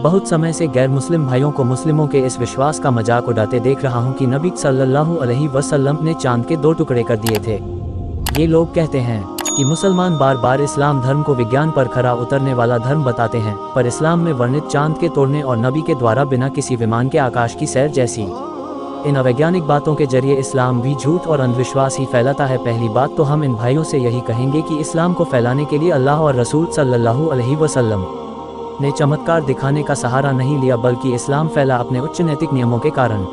बहुत समय से गैर मुस्लिम भाइयों को मुस्लिमों के इस विश्वास का मजाक उड़ाते देख रहा हूँ कि नबी सल्लल्लाहु अलैहि वसल्लम ने चांद के 2 टुकड़े कर दिए थे। ये लोग कहते हैं कि मुसलमान बार बार इस्लाम धर्म को विज्ञान पर खरा उतरने वाला धर्म बताते हैं, पर इस्लाम में वर्णित चांद के तोड़ने और नबी के द्वारा बिना किसी विमान के आकाश की सैर जैसी इन अवैज्ञानिक बातों के जरिए इस्लाम भी झूठ और अंधविश्वास ही फैलाता है। पहली बात तो हम इन भाइयों से यही कहेंगे कि इस्लाम को फैलाने के लिए अल्लाह और रसूल सल्लल्लाहु अलैहि वसल्लम ने चमत्कार दिखाने का सहारा नहीं लिया, बल्कि इस्लाम फैला अपने उच्च नैतिक नियमों के कारण।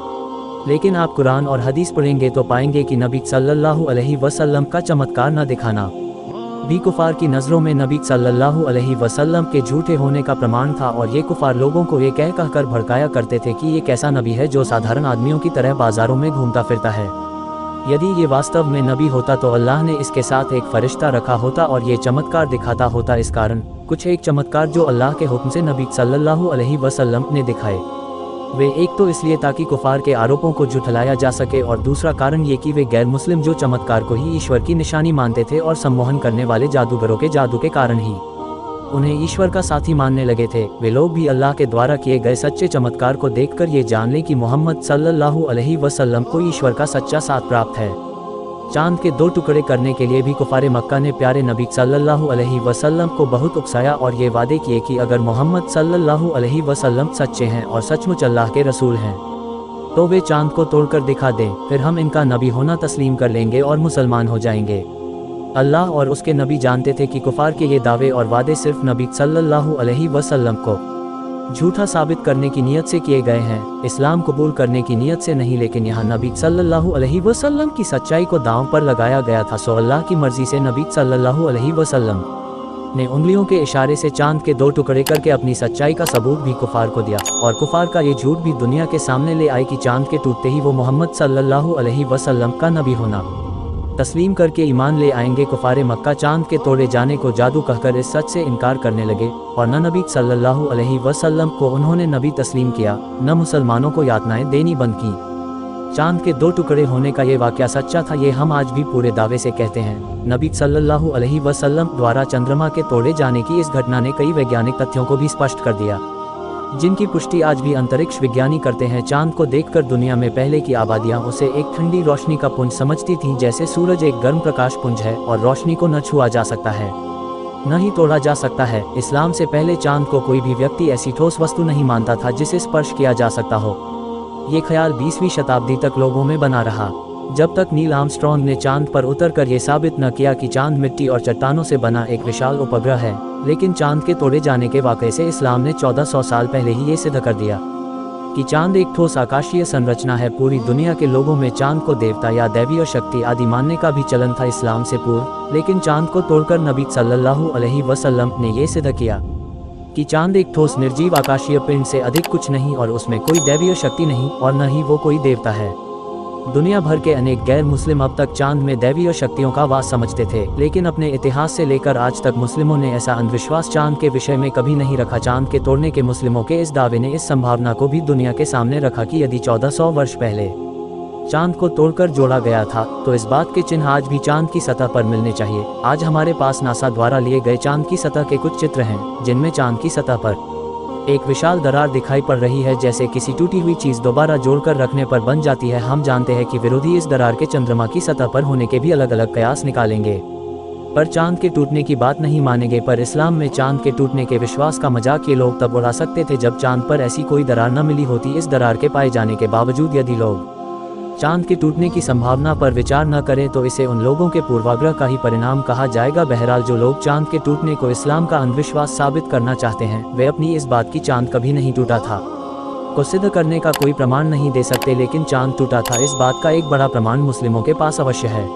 लेकिन आप कुरान और हदीस पढ़ेंगे तो पाएंगे कि नबी सल्लल्लाहु अलैहि वसल्लम का चमत्कार न दिखाना भी कुफार की नज़रों में नबी सल्लल्लाहु अलैहि वसल्लम के झूठे होने का प्रमाण था, और ये कुफार लोगों को ये कह कर भड़काया करते थे कि ये कैसा नबी है जो साधारण आदमियों की तरह बाजारों में घूमता फिरता है। यदि ये वास्तव में नबी होता तो अल्लाह ने इसके साथ एक फरिश्ता रखा होता और ये चमत्कार दिखाता होता। इस कारण कुछ एक चमत्कार जो अल्लाह के हुक्म से नबी सल्लल्लाहु अलैहि वसल्लम ने दिखाए, वे एक तो इसलिए ताकि कुफार के आरोपों को झुठलाया जा सके, और दूसरा कारण ये कि वे गैर मुस्लिम जो चमत्कार को ही ईश्वर की निशानी मानते थे और सम्मोहन करने वाले जादूगरों के जादू के कारण ही उन्हें ईश्वर का साथी मानने लगे थे, वे लोग भी अल्लाह के द्वारा किए गए सच्चे चमत्कार को देखकर ये जान लें कि मोहम्मद सल्लल्लाहु अलैहि वसल्लम को ईश्वर का सच्चा साथ प्राप्त है। चांद के 2 टुकड़े करने के लिए भी कुफारे मक्का ने प्यारे नबी सल्लल्लाहु अलैहि वसल्लम को बहुत उकसाया और ये वादे किए कि अगर मोहम्मद सल्लल्लाहु अलैहि वसल्लम सच्चे हैं और सचमुच अल्लाह के रसूल हैं तो वे चांद को तोड़कर दिखा दें, फिर हम इनका नबी होना तस्लीम कर लेंगे और मुसलमान हो जाएंगे। अल्लाह और उसके नबी जानते थे कि कुफार के ये दावे और वादे सिर्फ नबी सल्लल्लाहु अलैहि वसल्लम को झूठा साबित करने की नीयत से किए गए हैं, इस्लाम कबूल करने की नीयत से नहीं। लेकिन यहाँ नबी सल्लल्लाहु अलैहि वसल्लम की सच्चाई को दांव पर लगाया गया था। सो अल्लाह की मर्जी से नबी सल्लल्लाहु अलैहि वसल्लम ने उंगलियों के इशारे से चांद के 2 टुकड़े करके अपनी सच्चाई का सबूत भी कुफार को दिया, और कुफार का ये झूठ भी दुनिया के सामने ले आए कि चांद के टूटते ही वो मोहम्मद सल्लल्लाहु अलैहि वसल्लम का नबी होना तस्लीम करके ईमान ले आएंगे। कुफारे मक्का चांद के तोड़े जाने को जादू कहकर इस सच से इनकार करने लगे, और न नबी सल्लल्लाहु अलैहि वसल्लम को उन्होंने नबी तस्लीम किया, न मुसलमानों को यातनाएं देनी बंद की। चांद के 2 टुकड़े होने का ये वाकया सच्चा था, ये हम आज भी पूरे दावे से कहते हैं। नबी सल्लल्लाहु अलैहि वसल्लम द्वारा चंद्रमा के तोड़े जाने की इस घटना ने कई वैज्ञानिक तथ्यों को भी स्पष्ट कर दिया, जिनकी पुष्टि आज भी अंतरिक्ष विज्ञानी करते हैं। चांद को देखकर दुनिया में पहले की आबादियां उसे एक ठंडी रोशनी का पुंज समझती थीं, जैसे सूरज एक गर्म प्रकाश पुंज है और रोशनी को न छुआ जा सकता है न ही तोड़ा जा सकता है। इस्लाम से पहले चांद को कोई भी व्यक्ति ऐसी ठोस वस्तु नहीं मानता था जिसे स्पर्श किया जा सकता हो। ये ख्याल 20वीं शताब्दी तक लोगों में बना रहा, जब तक नील आर्मस्ट्रॉन्ग ने चांद पर उतरकर ये साबित न किया कि चांद मिट्टी और चट्टानों से बना एक विशाल उपग्रह है। लेकिन चांद के तोड़े जाने के वाक़े से इस्लाम ने 1400 साल पहले ही ये सिद्ध कर दिया कि चांद एक ठोस आकाशीय संरचना है। पूरी दुनिया के लोगों में चांद को देवता या दैवीय शक्ति आदि मानने का भी चलन था इस्लाम से पूर्व, लेकिन चांद को तोड़कर नबी सल्लल्लाहु अलैहि वसल्लम ने ये सिद्ध किया कि चांद एक ठोस निर्जीव आकाशीय पिंड से अधिक कुछ नहीं, और उसमें कोई दैवीय शक्ति नहीं और न ही वो कोई देवता है। दुनिया भर के अनेक गैर मुस्लिम अब तक चांद में दैवीय शक्तियों का वास समझते थे, लेकिन अपने इतिहास से लेकर आज तक मुस्लिमों ने ऐसा अंधविश्वास चांद के विषय में कभी नहीं रखा। चांद के तोड़ने के मुस्लिमों के इस दावे ने इस संभावना को भी दुनिया के सामने रखा कि यदि 1400 वर्ष पहले चांद को तोड़कर जोड़ा गया था तो इस बात के चिन्ह आज भी चांद की सतह पर मिलने चाहिए। आज हमारे पास नासा द्वारा लिए गए चांद की सतह के कुछ चित्र हैं, जिनमें चांद की सतह पर एक विशाल दरार दिखाई पड़ रही है, जैसे किसी टूटी हुई चीज दोबारा जोड़कर रखने पर बन जाती है। हम जानते हैं कि विरोधी इस दरार के चंद्रमा की सतह पर होने के भी अलग अलग कयास निकालेंगे, पर चांद के टूटने की बात नहीं मानेंगे। पर इस्लाम में चांद के टूटने के विश्वास का मजाक ये लोग तब उड़ा सकते थे जब चांद पर ऐसी कोई दरार न मिली होती। इस दरार के पाए जाने के बावजूद यदि लोग चांद के टूटने की संभावना पर विचार न करें तो इसे उन लोगों के पूर्वाग्रह का ही परिणाम कहा जाएगा। बहरहाल जो लोग चांद के टूटने को इस्लाम का अंधविश्वास साबित करना चाहते हैं, वे अपनी इस बात की चांद कभी नहीं टूटा था को सिद्ध करने का कोई प्रमाण नहीं दे सकते, लेकिन चांद टूटा था इस बात का एक बड़ा प्रमाण मुस्लिमों के पास अवश्य है।